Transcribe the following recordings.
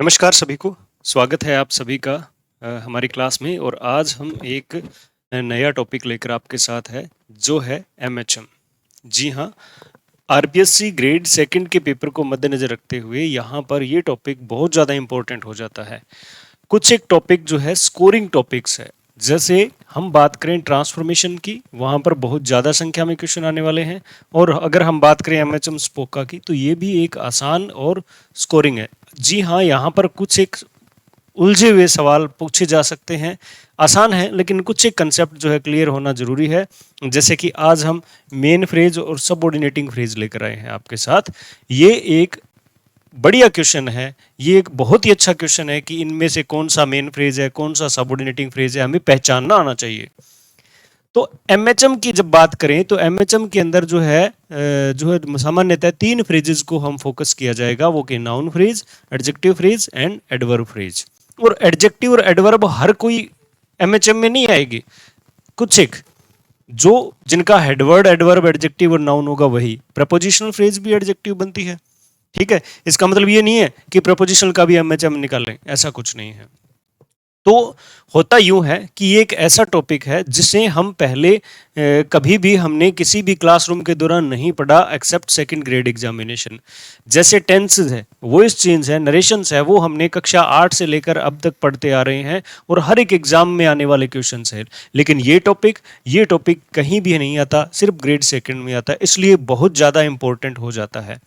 नमस्कार सभी को। स्वागत है आप सभी का हमारी क्लास में। और आज हम एक नया टॉपिक लेकर आपके साथ है जो है एमएचएम। जी हाँ, आरपीएससी ग्रेड सेकंड के पेपर को मद्देनजर रखते हुए यहाँ पर ये टॉपिक बहुत ज़्यादा इम्पोर्टेंट हो जाता है। कुछ एक टॉपिक जो है स्कोरिंग टॉपिक्स है। जैसे हम बात करें ट्रांसफॉर्मेशन की, वहाँ पर बहुत ज़्यादा संख्या में क्वेश्चन आने वाले हैं। और अगर हम बात करें एमएचएम स्पोका की, तो ये भी एक आसान और स्कोरिंग है। जी हाँ, यहाँ पर कुछ एक उलझे हुए सवाल पूछे जा सकते हैं। आसान है, लेकिन कुछ एक कंसेप्ट जो है क्लियर होना जरूरी है। जैसे कि आज हम मेन फ्रेज और सबऑर्डिनेटिंग फ्रेज लेकर आए हैं आपके साथ। ये एक बढ़िया क्वेश्चन है, ये एक बहुत ही अच्छा क्वेश्चन है कि इनमें से कौन सा मेन फ्रेज है, कौन सा सबऑर्डिनेटिंग फ्रेज है, हमें पहचानना आना चाहिए। तो एमएचएम की जब बात करें तो एमएचएम के अंदर जो है सामान्यतः तीन फ्रेजेस को हम फोकस किया जाएगा, वो कि noun phrase, adjective phrase and adverb phrase. और एडजेक्टिव और एडवर्ब हर कोई एमएचएम में नहीं आएगी, कुछ एक जो जिनका हेडवर्ड एडवर्ब एडजेक्टिव और नाउन होगा वही। प्रपोजिशनल फ्रेज भी एडजेक्टिव बनती है, ठीक है। इसका मतलब ये नहीं है कि प्रपोजिशनल का भी एमएचएम निकाल लें, ऐसा कुछ नहीं है। तो होता यूं है कि ये एक ऐसा टॉपिक है जिसे हम पहले कभी भी हमने किसी भी क्लासरूम के दौरान नहीं पढ़ा एक्सेप्ट सेकंड ग्रेड एग्जामिनेशन। जैसे टेंसेस है, वॉइस चेंज है, नरेशंस है, वो हमने कक्षा 8 से लेकर अब तक पढ़ते आ रहे हैं और हर एक एग्जाम में आने वाले क्वेश्चंस है। लेकिन ये टॉपिक कहीं भी नहीं आता, सिर्फ ग्रेड सेकंड में आता है, इसलिए बहुत ज़्यादा इंपॉर्टेंट हो जाता है।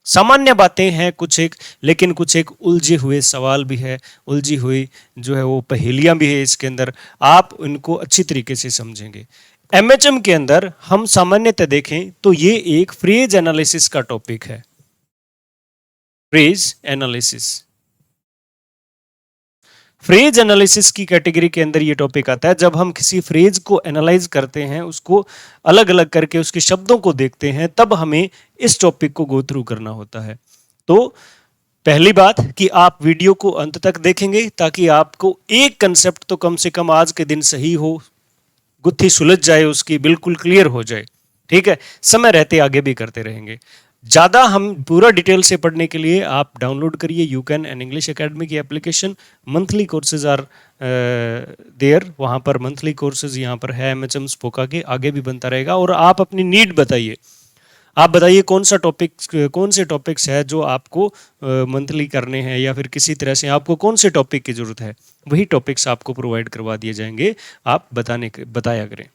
सामान्य बातें हैं कुछ एक, लेकिन कुछ एक उलझे हुए सवाल भी है, उलझी हुई जो है वो पहेलियां भी है इसके अंदर। आप इनको अच्छी तरीके से समझेंगे। एमएचएम के अंदर हम सामान्यतः देखें तो ये एक फ्रेज एनालिसिस का टॉपिक है। फ्रेज एनालिसिस, फ्रेज एनालिसिस की कैटेगरी के अंदर ये टॉपिक आता है। जब हम किसी फ्रेज को एनालाइज करते हैं, उसको अलग अलग करके उसके शब्दों को देखते हैं, तब हमें इस टॉपिक को गो थ्रू करना होता है। तो पहली बात कि आप वीडियो को अंत तक देखेंगे ताकि आपको एक कंसेप्ट तो कम से कम आज के दिन सही हो, गुत्थी सुलझ जाए, उसकी बिल्कुल क्लियर हो जाए, ठीक है। समय रहते आगे भी करते रहेंगे। ज़्यादा हम पूरा डिटेल से पढ़ने के लिए आप डाउनलोड करिए you can an English academy की application. Monthly courses are there, वहाँ पर मंथली कोर्सेज यहाँ पर है एमएचएम स्पोका के, आगे भी बनता रहेगा। और आप अपनी नीड बताइए, आप बताइए कौन से टॉपिक्स है जो आपको मंथली करने हैं, या फिर किसी तरह से आपको कौन से टॉपिक की जरूरत है, वही टॉपिक्स आपको प्रोवाइड करवा दिए जाएंगे, आप बताया करें।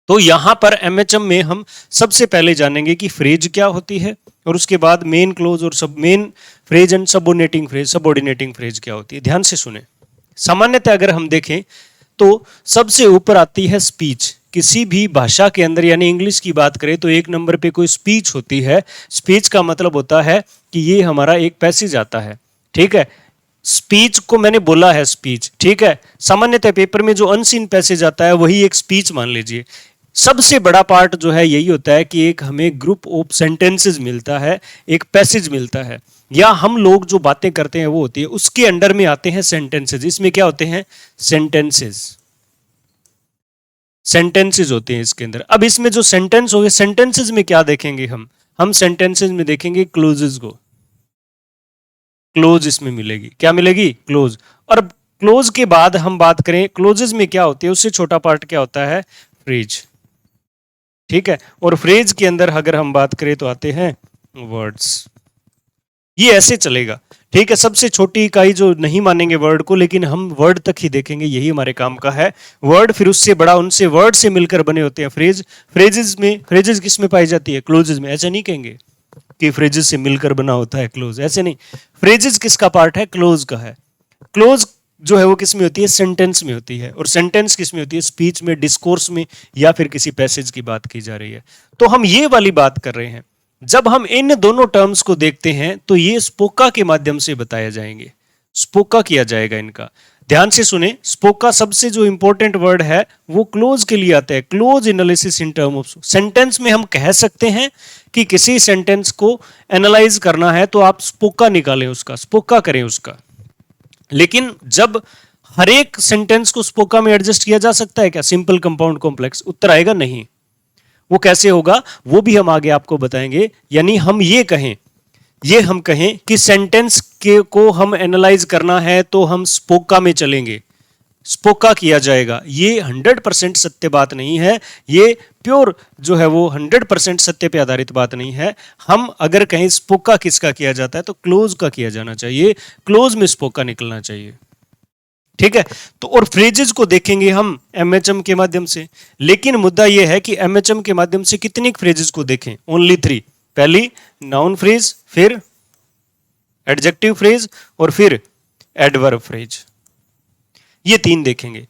तो यहाँ पर एमएचएम में हम सबसे पहले जानेंगे कि फ्रेज क्या होती है, और उसके बाद मेन क्लोज और सब main phrase and subordinating phrase क्या होती है। ध्यान से सुने। सामान्यतः अगर हम देखें तो सबसे ऊपर आती है स्पीच। किसी भी भाषा के अंदर, यानी इंग्लिश की बात करें तो एक नंबर पे कोई स्पीच होती है। स्पीच का मतलब होता है कि ये हमारा एक पैसेज आता है, ठीक है। स्पीच को मैंने बोला है स्पीच, ठीक है। सामान्यतः पेपर में जो अनसीन पैसेज आता है वही एक स्पीच मान लीजिए। सबसे बड़ा पार्ट जो है यही होता है कि एक हमें ग्रुप ऑफ सेंटेंसेस मिलता है, एक पैसेज मिलता है, या हम लोग जो बातें करते हैं वो होती है, उसके अंडर में आते हैं सेंटेंसेस। इसमें क्या होते हैं? सेंटेंसेस होते हैं इसके अंदर। अब इसमें जो सेंटेंस हो गए, सेंटेंसेस में क्या देखेंगे हम सेंटेंसेस में देखेंगे क्लोजेस को। क्लोज इसमें मिलेगी, क्या मिलेगी? क्लोज। और क्लोज के बाद हम बात करें क्लोजेस में क्या होती है, उससे छोटा पार्ट क्या होता है? फ्रेज, ठीक है। और फ्रेज के अंदर अगर हम बात करें तो आते हैं वर्ड्स। ये ऐसे चलेगा, ठीक है। सबसे छोटी इकाई जो नहीं मानेंगे वर्ड को, लेकिन हम वर्ड तक ही देखेंगे, यही हमारे काम का है। वर्ड, फिर उससे बड़ा, उनसे वर्ड से मिलकर बने होते हैं फ्रेज। फ्रेजेस किस में पाई जाती है? क्लोजेस में। ऐसा नहीं कहेंगे कि फ्रेजेस से मिलकर बना होता है क्लोज, ऐसे नहीं। फ्रेजेस किसका पार्ट है? क्लोज का है। क्लोज जो है वो किस में होती है? सेंटेंस में होती है। और सेंटेंस किस में होती है? स्पीच में, डिस्कोर्स में, या फिर किसी पैसेज की बात की जा रही है। तो हम ये वाली बात कर रहे हैं। जब हम इन दोनों टर्म्स को देखते हैं तो ये स्पोका के माध्यम से बताया जाएंगे, स्पोका किया जाएगा इनका। ध्यान से सुने, स्पोका सबसे जो इंपॉर्टेंट वर्ड है वो क्लोज के लिए आता है। Close analysis in term of sentence में हम कह सकते हैं कि किसी सेंटेंस को एनालाइज करना है तो आप स्पोका निकालें, उसका स्पोका करें उसका। लेकिन जब हर एक सेंटेंस को स्पोका में एडजस्ट किया जा सकता है क्या? Simple, compound, complex? उत्तर आएगा नहीं। वो कैसे होगा वो भी हम आगे आपको बताएंगे। यानी हम ये कहें ये हम कहें कि सेंटेंस के को हम एनालाइज करना है तो हम स्पोका में चलेंगे, स्पोका किया जाएगा। ये 100% सत्य बात नहीं है, ये प्योर जो है वो 100% सत्य पे आधारित बात नहीं है। हम अगर कहें स्पोका किसका किया जाता है तो क्लोज का किया जाना चाहिए, क्लोज में स्पोका निकलना चाहिए। ठीक है, तो और फ्रेजेस को देखेंगे हम एमएचएम के माध्यम से, लेकिन मुद्दा यह है कि एमएचएम के माध्यम से कितनी फ्रेजेस को देखें, ओनली 3। पहली नाउन फ्रेज, फिर एडजेक्टिव फ्रेज और फिर एडवर्ब फ्रेज, ये 3 देखेंगे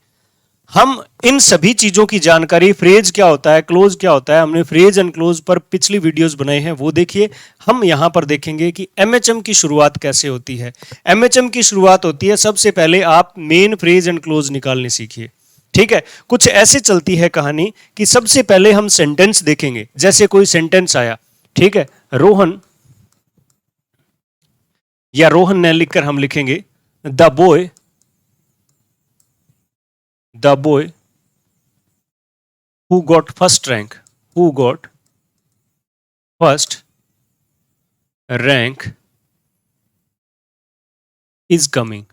हम। इन सभी चीजों की जानकारी, फ्रेज क्या होता है, क्लोज क्या होता है, हमने फ्रेज एंड क्लोज पर पिछली वीडियोस बनाए हैं, वो देखिए। हम यहां पर देखेंगे कि एमएचएम की शुरुआत कैसे होती है। एमएचएम की शुरुआत होती है, सबसे पहले आप मेन फ्रेज एंड क्लोज निकालने सीखिए। ठीक है, कुछ ऐसे चलती है कहानी कि सबसे पहले हम सेंटेंस देखेंगे। जैसे कोई सेंटेंस आया, ठीक है, रोहन, या रोहन ने लिखकर हम लिखेंगे the boy who got first rank is coming।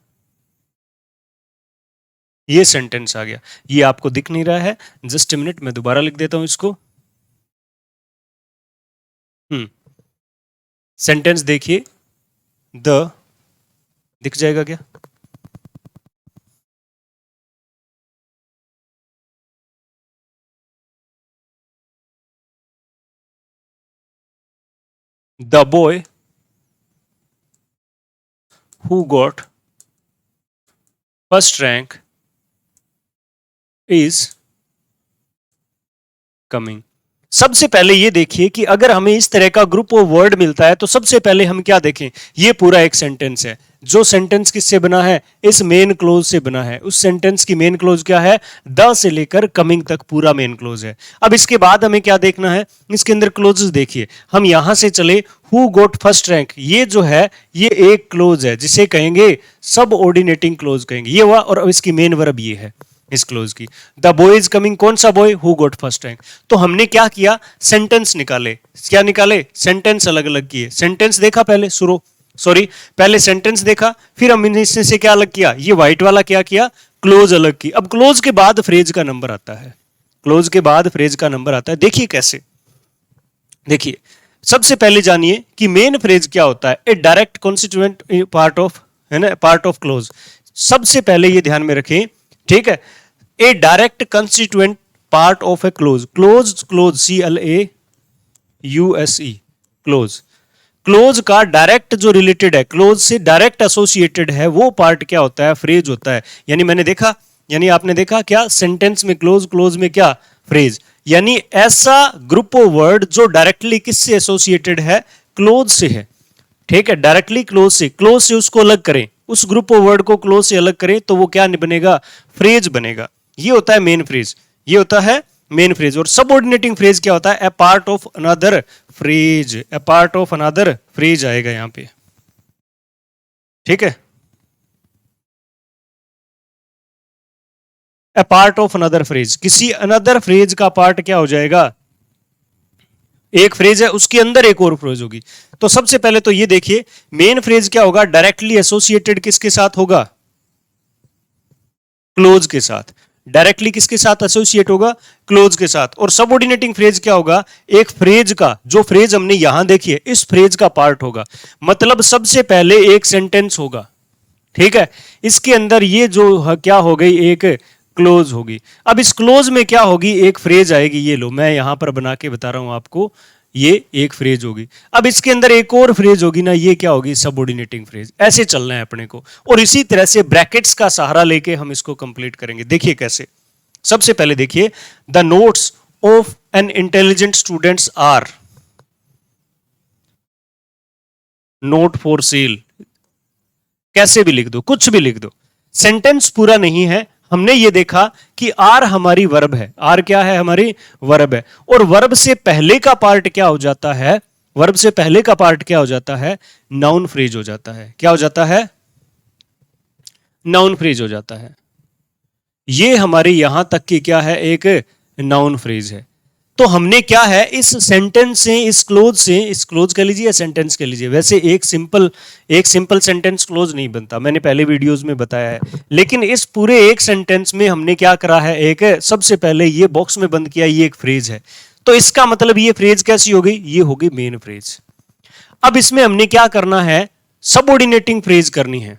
ये सेंटेंस आ गया। ये आपको दिख नहीं रहा है, जस्ट ए मिनट, मैं दोबारा लिख देता हूं इसको। सेंटेंस देखिए, द, दिख जाएगा क्या? The boy who got first rank is coming। सबसे पहले ये देखिए कि अगर हमें इस तरह का ग्रुप ऑफ वर्ड मिलता है तो सबसे पहले हम क्या देखें, ये पूरा एक सेंटेंस है। जो सेंटेंस किससे बना है, इस मेन क्लोज से बना है। उस सेंटेंस की मेन क्लोज क्या है, द से लेकर कमिंग तक पूरा मेन क्लोज है। अब इसके बाद हमें क्या देखना है, इसके अंदर क्लोजेस देखिए। हम यहां से चले, हु गोट फर्स्ट रैंक, ये जो है ये एक क्लोज है जिसे कहेंगे सब ऑर्डिनेटिंग क्लोज कहेंगे, ये हुआ। और अब इसकी मेन वर्ब ये है इस क्लोज की, द बॉय इज कमिंग। कौन सा boy, who got first rank. तो हमने क्या किया, सेंटेंस निकाले। क्या निकाले, सेंटेंस अलग अलग किए। सेंटेंस देखा पहले, पहले सेंटेंस देखा, फिर हमने इसमें से क्या अलग किया, ये व्हाइट वाला क्या किया, क्लोज अलग की। अब क्लोज के बाद फ्रेज का नंबर आता है, क्लोज के बाद फ्रेज का नंबर आता है। देखिए कैसे, देखिए सबसे पहले जानिए कि मेन फ्रेज क्या होता है, a direct constituent part of, है ना, पार्ट ऑफ क्लोज। सबसे पहले ये ध्यान में रखें, ठीक है, a direct constituent part of a clause. Clause CLAUSE, clause. Clause का डायरेक्ट जो रिलेटेड है, क्लोज से डायरेक्ट एसोसिएटेड है, वो पार्ट क्या होता है, फ्रेज होता है। यानी मैंने देखा, यानी आपने देखा क्या, सेंटेंस में क्लोज, क्लोज में क्या, फ्रेज। यानी ऐसा ग्रुप ऑफ वर्ड जो डायरेक्टली किससे एसोसिएटेड है, क्लोज से है। ठीक है, डायरेक्टली क्लोज से उसको अलग करें, उस ग्रुप ऑफ वर्ड को क्लोज से अलग करें तो वो क्या बनेगा, फ्रेज बनेगा। ये होता है मेन फ्रेज, ये होता है मेन फ्रेज। और सबऑर्डिनेटिंग फ्रेज क्या होता है, a part of another phrase, a part of another phrase आएगा यहां पे। ठीक है, a part of another phrase, किसी अनदर फ्रेज का पार्ट क्या हो जाएगा, एक फ्रेज है उसके अंदर एक और फ्रेज होगी। तो सबसे पहले तो ये देखिए, मेन फ्रेज क्या होगा, डायरेक्टली एसोसिएटेड किसके साथ होगा, क्लोज के साथ। डायरेक्टली किसके साथ एसोसिएट होगा, क्लोज के साथ। और सबऑर्डिनेटिंग फ्रेज क्या होगा, एक फ्रेज का, जो फ्रेज हमने यहां देखिए इस फ्रेज का पार्ट होगा। मतलब सबसे पहले एक सेंटेंस होगा, ठीक है, इसके अंदर ये जो क्या हो गई, एक क्लोज होगी। अब इस क्लोज में क्या होगी, एक फ्रेज आएगी। ये लो, मैं यहां पर बना के बता रहा हूं आपको, ये एक फ्रेज होगी। अब इसके अंदर एक और फ्रेज होगी ना, ये क्या होगी, सबऑर्डिनेटिंग फ्रेज। ऐसे चलना है अपने को, और इसी तरह से ब्रैकेट्स का सहारा लेके हम इसको कंप्लीट करेंगे। देखिए कैसे, सबसे पहले देखिए, the notes of an intelligent students are not for sale. कैसे भी लिख दो, कुछ भी लिख दो, सेंटेंस पूरा नहीं है। हमने ये देखा कि आर हमारी वर्ब है, आर क्या है, हमारी वर्ब है। और वर्ब से पहले का पार्ट क्या हो जाता है, वर्ब से पहले का पार्ट क्या हो जाता है, नाउन फ्रेज हो जाता है। क्या हो जाता है, नाउन फ्रेज हो जाता है। ये हमारी यहां तक की क्या है, एक नाउन फ्रेज है। तो हमने क्या है इस सेंटेंस से, इस क्लोज कह लीजिए या सेंटेंस कह लीजिए, वैसे एक सिंपल सेंटेंस क्लोज नहीं बनता, मैंने पहले वीडियोस में बताया है, लेकिन इस पूरे एक सेंटेंस में हमने क्या करा है, एक सबसे पहले ये बॉक्स में बंद किया, ये एक फ्रेज है, तो इसका मतलब ये फ्रेज कैसी हो गई, ये हो गई मेन फ्रेज। अब इसमें हमने क्या करना है, सबऑर्डिनेटिंग फ्रेज करनी है,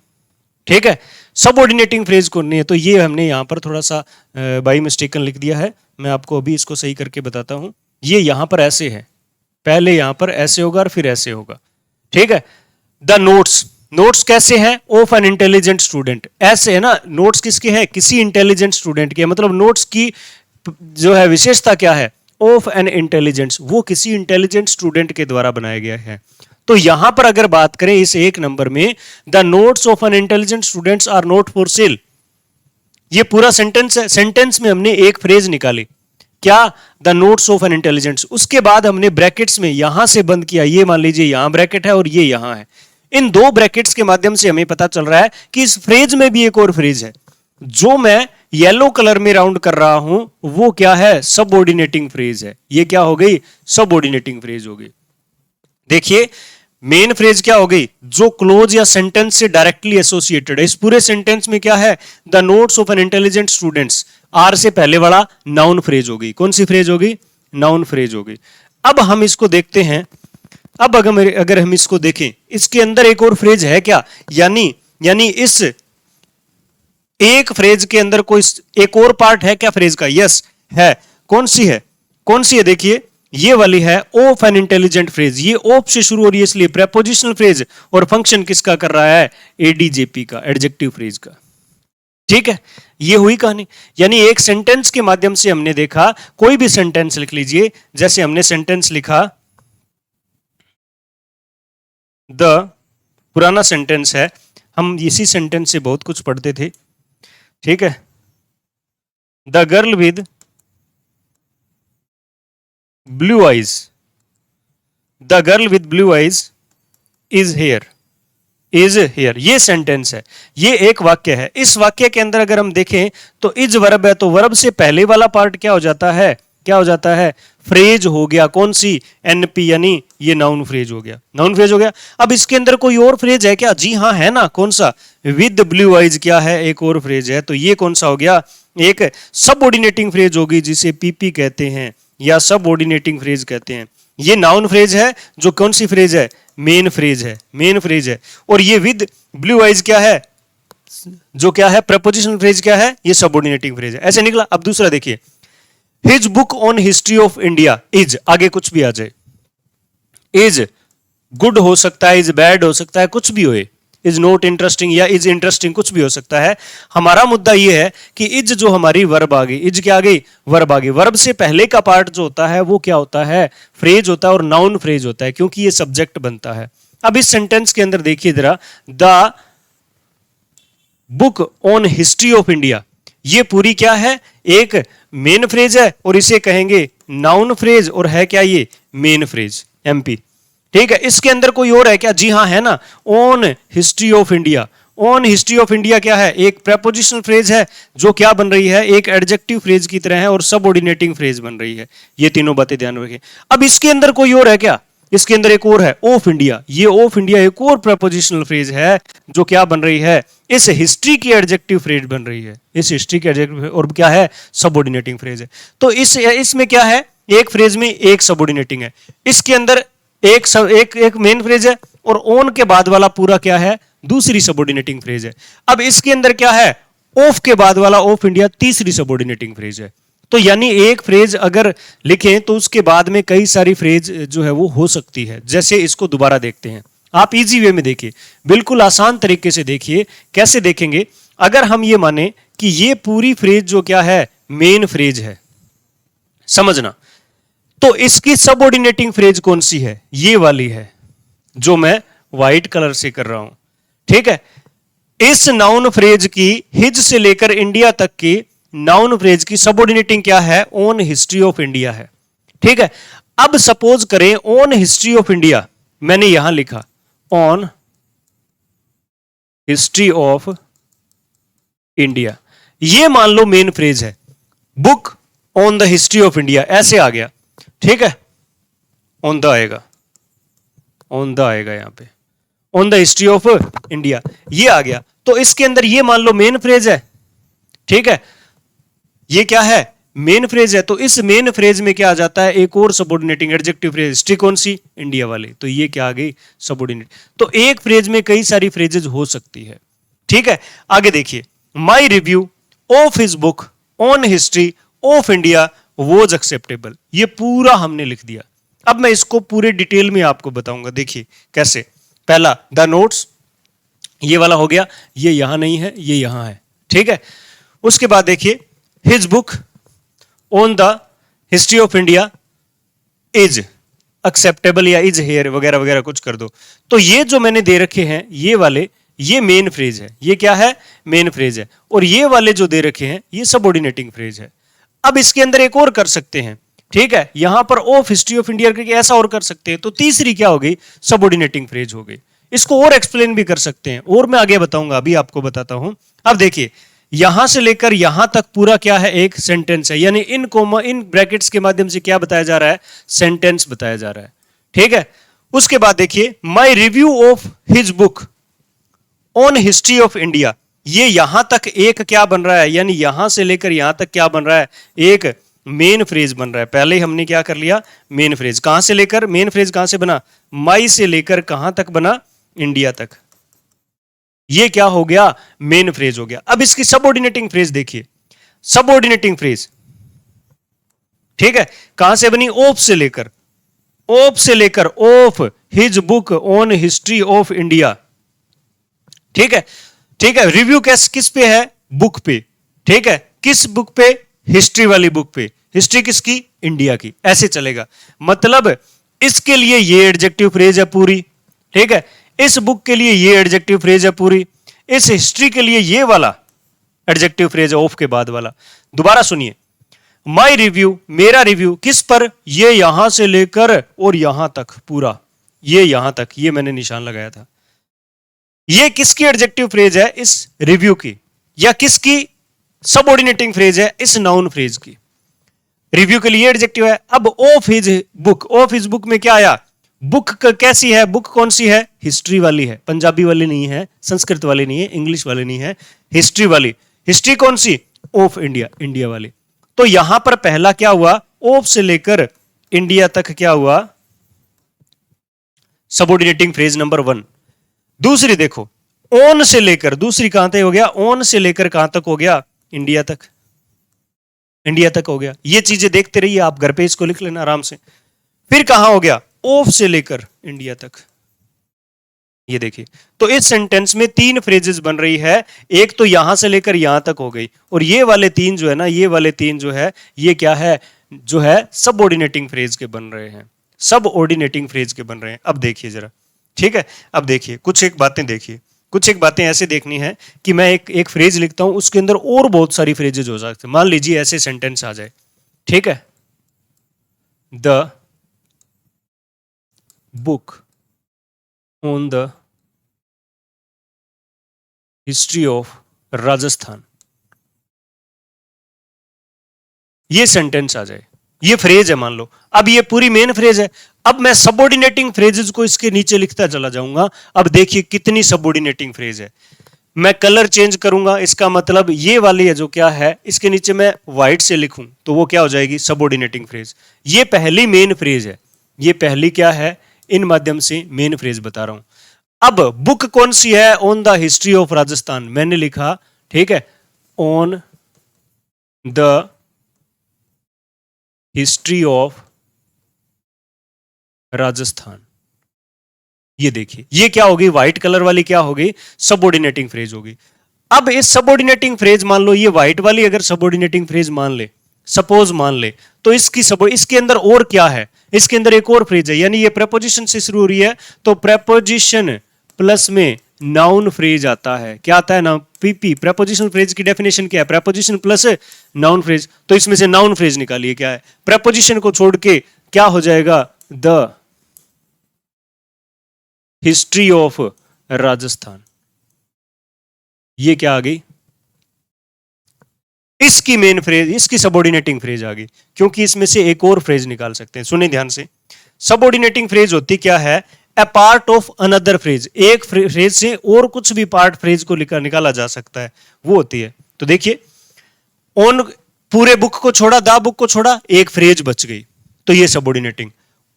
ठीक है, सबऑर्डिनेटिंग फ्रेज करनी है। तो ये हमने यहां पर थोड़ा सा बाई मिस्टेकन लिख दिया है, मैं आपको अभी इसको सही करके बताता हूं। ये यहां पर ऐसे है, पहले यहां पर ऐसे होगा और फिर ऐसे होगा, ठीक है। द नोट्स कैसे हैं, ऑफ एन इंटेलिजेंट स्टूडेंट, ऐसे है ना, नोट्स किसके हैं, किसी इंटेलिजेंट स्टूडेंट के, मतलब नोट्स की जो है विशेषता क्या है, ऑफ एन इंटेलिजेंस, वो किसी इंटेलिजेंट स्टूडेंट के द्वारा बनाया गया है। तो यहां पर अगर बात करें इस एक नंबर में, the notes of an intelligent students are not for sale, ये पूरा सेंटेंस है, सेंटेंस में हमने एक फ्रेज निकाली, क्या, the notes of an intelligent, उसके बाद हमने ब्रैकेट्स में यहां से बंद किया, ये मान लीजिए यहां ब्रैकेट है और ये यहां है, इन दो ब्रैकेट्स के माध्यम से हमें पता चल रहा है कि इस फ्रेज में भी एक और फ्रेज है, जो मैं येलो कलर में राउंड कर रहा हूं, वो क्या है, सबऑर्डिनेटिंग फ्रेज है, ये क्या हो गई, सबऑर्डिनेटिंग फ्रेज हो गई। देखिए मेन फ्रेज क्या हो गई, जो क्लोज या सेंटेंस से डायरेक्टली एसोसिएटेड है, इस पूरे सेंटेंस में क्या है, the notes of an intelligent students, are से पहले वाला नाउन फ्रेज होगी, कौन सी फ्रेज होगी, नाउन फ्रेज होगी। अब हम इसको देखते हैं, अब अगर हम इसको देखें, इसके अंदर एक और फ्रेज है क्या, यानी इस एक फ्रेज के अंदर कोई एक और पार्ट है क्या फ्रेज का, यस है, कौन सी है, देखिए ये वाली है ऑफ एन इंटेलिजेंट फ्रेज, ये ऑफ से शुरू हो रही है इसलिए प्रेपोजिशनल फ्रेज, और फंक्शन किसका कर रहा है, एडीजेपी का, एडजेक्टिव फ्रेज का, ठीक है। ये हुई कहानी, यानी एक सेंटेंस के माध्यम से हमने देखा, कोई भी सेंटेंस लिख लीजिए, जैसे हमने सेंटेंस लिखा, द, पुराना सेंटेंस है, हम इसी सेंटेंस से बहुत कुछ पढ़ते थे, ठीक है, the girl with blue eyes, the girl with blue eyes is here, ये सेंटेंस है, ये एक वाक्य है। इस वाक्य के अंदर अगर हम देखें तो इज वर्ब है, तो वर्ब से पहले वाला पार्ट क्या हो जाता है, फ्रेज हो गया, कौन सी, एनपी, यानी ये नाउन फ्रेज हो गया, अब इसके अंदर कोई और फ्रेज है क्या, जी हाँ है ना, कौन सा, विद ब्लू आइज क्या है, एक और फ्रेज है, तो ये कौन सा हो गया, एक सबऑर्डिनेटिंग फ्रेज होगी, जिसे पीपी कहते हैं या सबऑर्डिनेटिंग फ्रेज कहते हैं। ये नाउन फ्रेज है, जो कौन सी फ्रेज है, मेन फ्रेज है, और ये विद ब्लू आइज क्या है, जो क्या है, प्रपोजिशनल फ्रेज क्या है, ये सबऑर्डिनेटिंग फ्रेज है, ऐसे निकला। अब दूसरा देखिए, his book on history of India, is, आगे कुछ भी आ जाए, इज गुड हो सकता है, इज बैड हो सकता है, कुछ भी हो, इज नॉट इंटरेस्टिंग या इज इंटरेस्टिंग, कुछ भी हो सकता है। हमारा मुद्दा यह है कि इज जो हमारी वर्ब आ गई, इज क्या आ गई, वर्ब आ गई, वर्ब से पहले का पार्ट जो होता है वो क्या होता है, फ्रेज होता है, और नाउन फ्रेज होता है, क्योंकि ये सब्जेक्ट बनता है। अब इस सेंटेंस के अंदर देखिए जरा, the book on history of India, ये पूरी क्या है, एक मेन फ्रेज है, और इसे कहेंगे नाउन फ्रेज, और है क्या ये, मेन फ्रेज, एमपी, ठीक है। इसके अंदर कोई और है क्या, जी हाँ है ना, on history of India, on history of India क्या है, एक प्रेपोजिशनल फ्रेज है, जो क्या बन रही है, एक एडजेक्टिव फ्रेज की तरह है, और सबऑर्डिनेटिंग फ्रेज बन रही है। ये तीनों बातें ध्यान रखें। अब इसके अंदर कोई और है क्या, इसके अंदर एक और है, ऑफ इंडिया, ये ऑफ इंडिया एक और प्रेपोजिशनल फ्रेज है, जो क्या बन रही है, इस हिस्ट्री की एडजेक्टिव फ्रेज बन रही है, इस हिस्ट्री की एडजेक्टिव, और क्या है, सबऑर्डिनेटिंग फ्रेज है। तो इसमें क्या है, एक फ्रेज में एक सबऑर्डिनेटिंग है, इसके अंदर एक मेन फ्रेज है, और ऑन के बाद वाला पूरा क्या है, दूसरी सबऑर्डिनेटिंग फ्रेज है। अब इसके अंदर क्या है, ऑफ के बाद वाला, ऑफ इंडिया, तीसरी सबऑर्डिनेटिंग फ्रेज है। तो यानी एक फ्रेज अगर लिखें तो उसके बाद में कई सारी फ्रेज जो है वो हो सकती है। जैसे इसको दोबारा देखते हैं, आप इजी वे में देखिए, बिल्कुल आसान तरीके से देखिए, कैसे देखेंगे, अगर हम ये माने कि ये पूरी फ्रेज जो क्या है, मेन फ्रेज है, समझना, तो इसकी सबऑर्डिनेटिंग फ्रेज कौन सी है, ये वाली है, जो मैं व्हाइट कलर से कर रहा हूं, ठीक है। इस नाउन फ्रेज की, हिज से लेकर इंडिया तक की नाउन फ्रेज की सबऑर्डिनेटिंग क्या है, ऑन हिस्ट्री ऑफ इंडिया है, ठीक है। अब सपोज करें ऑन हिस्ट्री ऑफ इंडिया, मैंने यहां लिखा ऑन हिस्ट्री ऑफ इंडिया, ये मान लो मेन फ्रेज है, book on the history of India, ऐसे आ गया। ठीक है, ऑन द आएगा, ऑन द आएगा यहां पे, on the history of India, ये आ गया। तो इसके अंदर ये मान लो मेन फ्रेज है, ठीक है, ये क्या है, मेन फ्रेज है। तो इस मेन फ्रेज में क्या आ जाता है, एक और सबऑर्डिनेटिंग एडजेक्टिव फ्रेज, हिस्ट्री कौन सी, इंडिया वाली, तो ये क्या आ गई, सबऑर्डिनेट। तो एक फ्रेज में कई सारी फ्रेजेस हो सकती है, ठीक है। आगे देखिए, my review of his book on history of India was acceptable, ये पूरा हमने लिख दिया। अब मैं इसको पूरे डिटेल में आपको बताऊंगा, देखिए कैसे। पहला द नोट्स, ये वाला हो गया, ये यहां नहीं है, ये यहां है, ठीक है। उसके बाद देखिए, his book on the history of India is acceptable, या इज हेयर वगैरह वगैरह कुछ कर दो। तो ये जो मैंने दे रखे हैं ये वाले, ये मेन फ्रेज है, ये क्या है, मेन फ्रेज है। और ये वाले जो दे रखे हैं ये सबऑर्डिनेटिंग फ्रेज है। अब इसके अंदर एक और कर सकते हैं, ठीक है, यहां पर ऑफ हिस्ट्री ऑफ इंडिया करके ऐसा और कर सकते हैं। तो तीसरी क्या हो गई, सबऑर्डिनेटिंग फ्रेज हो गई। इसको और एक्सप्लेन भी कर सकते हैं, और मैं आगे बताऊंगा, अभी आपको बताता हूं। अब देखिए, यहां से लेकर यहां तक पूरा क्या है, एक सेंटेंस है, यानी इन कोमा इन ब्रैकेट्स के माध्यम से क्या बताया जा रहा है, सेंटेंस बताया जा रहा है, ठीक है। उसके बाद देखिए, my review of his book on history of India, ये यहां तक एक क्या बन रहा है, यानी यहां से लेकर यहां तक क्या बन रहा है, एक मेन फ्रेज बन रहा है। पहले ही हमने क्या कर लिया, मेन फ्रेज। कहां से लेकर, मेन फ्रेज कहां से बना, माई से लेकर कहां तक बना, इंडिया तक, ये क्या हो गया, मेन फ्रेज हो गया। अब इसकी सबऑर्डिनेटिंग फ्रेज देखिए, सबऑर्डिनेटिंग फ्रेज, ठीक है, कहां से बनी, ऑफ से लेकर, ऑफ से लेकर, of his book on history of India, ठीक है, ठीक है। रिव्यू किस पे है, बुक पे, ठीक है, किस बुक पे, हिस्ट्री वाली बुक पे, हिस्ट्री किसकी, इंडिया की, ऐसे चलेगा। मतलब इसके लिए ये एडजेक्टिव फ्रेज है पूरी, ठीक है, इस बुक के लिए ये एडजेक्टिव फ्रेज है पूरी, इस हिस्ट्री के लिए ये वाला एडजेक्टिव फ्रेज है ऑफ के बाद वाला। दोबारा सुनिए, माई रिव्यू, मेरा रिव्यू किस पर, ये यहां से लेकर और यहां तक पूरा, ये यहां तक, ये मैंने निशान लगाया था, ये किसकी एडजेक्टिव फ्रेज है, इस रिव्यू की, या किसकी सबऑर्डिनेटिंग फ्रेज है, इस नाउन फ्रेज की। रिव्यू के लिए एडजेक्टिव है। अब of his book, of his book में क्या आया, बुक कैसी है, बुक कौन सी है, हिस्ट्री वाली है, पंजाबी वाली नहीं है, संस्कृत वाली नहीं है, इंग्लिश वाली नहीं है, हिस्ट्री वाली। हिस्ट्री कौन सी, ऑफ इंडिया, इंडिया वाली। तो यहां पर पहला क्या हुआ, ऑफ से लेकर इंडिया तक क्या हुआ, सबऑर्डिनेटिंग फ्रेज नंबर 1। दूसरी देखो, ऑन से लेकर, दूसरी कहां तक हो गया, ऑन से लेकर कहां तक हो गया, इंडिया तक, इंडिया तक हो गया। ये चीजें देखते रहिए आप, घर पे इसको लिख लेना आराम से। फिर कहां हो गया, ऑफ से लेकर इंडिया तक, ये देखिए। तो इस सेंटेंस में 3 फ्रेजेस बन रही है, एक तो यहां से लेकर यहां तक हो गई, और ये वाले 3 जो है ना, ये वाले 3 जो है, ये क्या है, जो है सबऑर्डिनेटिंग फ्रेज के बन रहे हैं, सबऑर्डिनेटिंग फ्रेज के बन रहे हैं। अब देखिए जरा, ठीक है, अब देखिए कुछ एक बातें देखिए, कुछ एक बातें ऐसे देखनी है कि मैं एक फ्रेज लिखता हूं, उसके अंदर और बहुत सारी फ्रेजेज हो सकते हैं। मान लीजिए ऐसे सेंटेंस आ जाए, ठीक है, the book on the history of Rajasthan, ये सेंटेंस आ जाए, ये फ्रेज है मान लो। अब ये पूरी मेन फ्रेज है। अब मैं सबऑर्डिनेटिंग फ्रेजेस को इसके नीचे लिखता चला जाऊंगा। अब देखिए कितनी सबऑर्डिनेटिंग फ्रेज है। मैं कलर चेंज करूंगा, इसका मतलब ये वाली है जो क्या है, इसके नीचे मैं व्हाइट से लिखूं तो वो क्या हो जाएगी, सबऑर्डिनेटिंग फ्रेज। ये पहली मेन फ्रेज है, ये पहली क्या है, इन माध्यम से मेन फ्रेज बता रहा हूं। अब बुक कौन सी है, on the history of Rajasthan, मैंने लिखा, ठीक है, on the history of Rajasthan. ये देखिए, ये क्या होगी, व्हाइट कलर वाली क्या होगी, सबऑर्डिनेटिंग फ्रेज होगी। अब इस सबऑर्डिनेटिंग फ्रेज मान लो, ये व्हाइट वाली अगर सबऑर्डिनेटिंग फ्रेज मान ले, सपोज मान ले, तो इसके अंदर और क्या है, इसके अंदर एक और फ्रेज है, यानी ये प्रेपोजिशन से शुरू हो रही है, तो प्रेपोजिशन प्लस में नाउन फ्रेज आता है। क्या आता है ना, पीपी। प्रेपोजिशन फ्रेज की डेफिनेशन क्या है, प्रेपोजिशन प्लस नाउन फ्रेज। तो इसमें से नाउन फ्रेज निकालिए, क्या है, प्रेपोजिशन को छोड़ के क्या हो जाएगा, द हिस्ट्री ऑफ राजस्थान। ये क्या आ गई, इसकी मेन फ्रेज, इसकी सबऑर्डिनेटिंग फ्रेज आ गई, क्योंकि इसमें से एक और फ्रेज निकाल सकते हैं। सुनिए ध्यान से, सबऑर्डिनेटिंग फ्रेज होती क्या है? A part of another phrase, एक फ्रेज से और कुछ भी पार्ट फ्रेज को निकाला जा सकता है, वो होती है। तो देखिए, ऑन पूरे बुक को छोड़ा, द बुक को छोड़ा, एक फ्रेज बच गई, तो ये सबऑर्डिनेटिंग।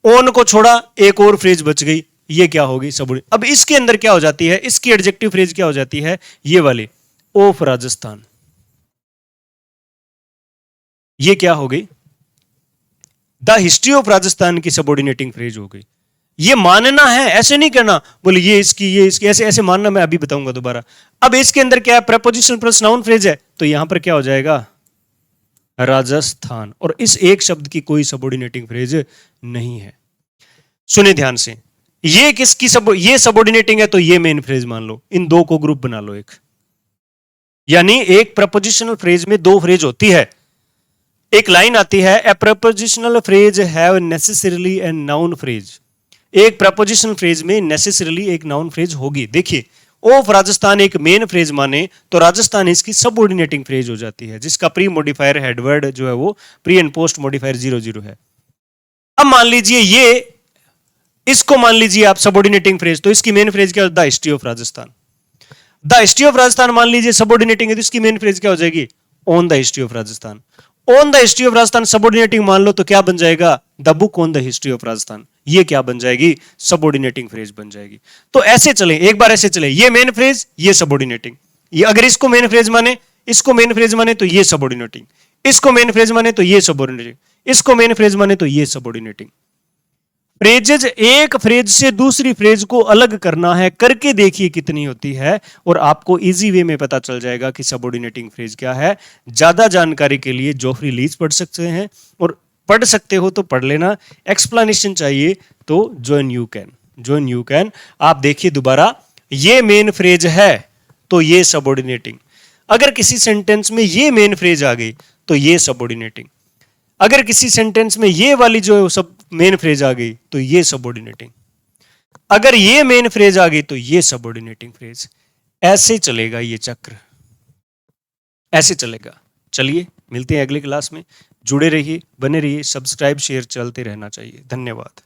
ऑन को छोड़ा, एक और फ्रेज बच गई, ये क्या होगी? सबऑर्डिनेट। अब इसके अंदर क्या हो जाती है? इसकी एडजेक्टिव फ्रेज क्या हो जाती है? ये वाली, ऑफ राजस्थान। ये क्या हो गई? द हिस्ट्री ऑफ राजस्थान की सबऑर्डिनेटिंग फ्रेज हो गई। ये मानना है, ऐसे नहीं करना बोले ये इसकी, ऐसे ऐसे मानना, मैं अभी बताऊंगा दोबारा। अब इसके अंदर क्या है? प्रपोजिशन प्लस नाउन फ्रेज है, तो यहां पर क्या हो जाएगा? राजस्थान। और इस एक शब्द की कोई सबऑर्डिनेटिंग फ्रेज नहीं है। सुने ध्यान से, ये किसकी ये सबऑर्डिनेटिंग है, तो ये मेन फ्रेज मान लो, इन दो को ग्रुप बना लो एक। यानी एक प्रपोजिशनल फ्रेज में दो फ्रेज होती है। एक लाइन आती है, a prepositional phrase have necessarily a noun phrase. एक प्रपोजिशनल फ्रेज में नेसेसरीली एक नाउन फ्रेज होगी। देखिए, ऑफ राजस्थान एक मेन फ्रेज माने तो राजस्थान इसकी सबऑर्डिनेटिंग फ्रेज हो जाती है, जिसका प्री मॉडिफायर हेडवर्ड जो है वो प्री एंड पोस्ट मॉडिफायर 00 है। अब मान लीजिए ये, इसको मान लीजिए आप सबऑर्डिनेटिंग फ्रेज, तो इसकी मेन फ्रेज क्या? The history of Rajasthan. The history of Rajasthan मान लीजिए सबऑर्डिनेटिंग है, तो इसकी मेन फ्रेज क्या हो जाएगी? On the history of Rajasthan. On the history of Rajasthan subordinating मान लो, तो क्या बन जाएगा? The book on the history of Rajasthan. ये क्या बन जाएगी? सबऑर्डिनेटिंग फ्रेज बन जाएगी। तो ऐसे चले, एक बार ऐसे चले, ये मेन फ्रेज, ये सबऑर्डिनेटिंग। ये अगर इसको मेन फ्रेज माने, इसको मेन फ्रेज माने तो ये सबऑर्डिनेटिंग, इसको मेन फ्रेज माने तो ये सबऑर्डिनेटिंग, इसको मेन फ्रेज माने तो ये सबऑर्डिनेटिंग। फ्रेजेज, एक फ्रेज से दूसरी फ्रेज को अलग करना है, करके देखिए कितनी होती है, और आपको इजी वे में पता चल जाएगा कि सबऑर्डिनेटिंग फ्रेज क्या है। ज्यादा जानकारी के लिए जोफ्री लीच पढ़ सकते हैं, और पढ़ सकते हो तो पढ़ लेना, एक्सप्लेनेशन चाहिए तो join you can, join you can. आप देखिए दोबारा, ये मेन फ्रेज है तो ये सबऑर्डिनेटिंग। अगर किसी सेंटेंस में ये मेन फ्रेज आ गई तो ये सबऑर्डिनेटिंग। अगर किसी सेंटेंस में ये वाली जो सब मेन फ्रेज आ गई तो ये सबऑर्डिनेटिंग। अगर ये मेन फ्रेज आ गई तो ये सबऑर्डिनेटिंग फ्रेज। ऐसे चलेगा ये चक्र, ऐसे चलेगा। चलिए मिलते हैं अगली क्लास में। जुड़े रहिए, बने रहिए, सब्सक्राइब शेयर चलते रहना चाहिए। धन्यवाद।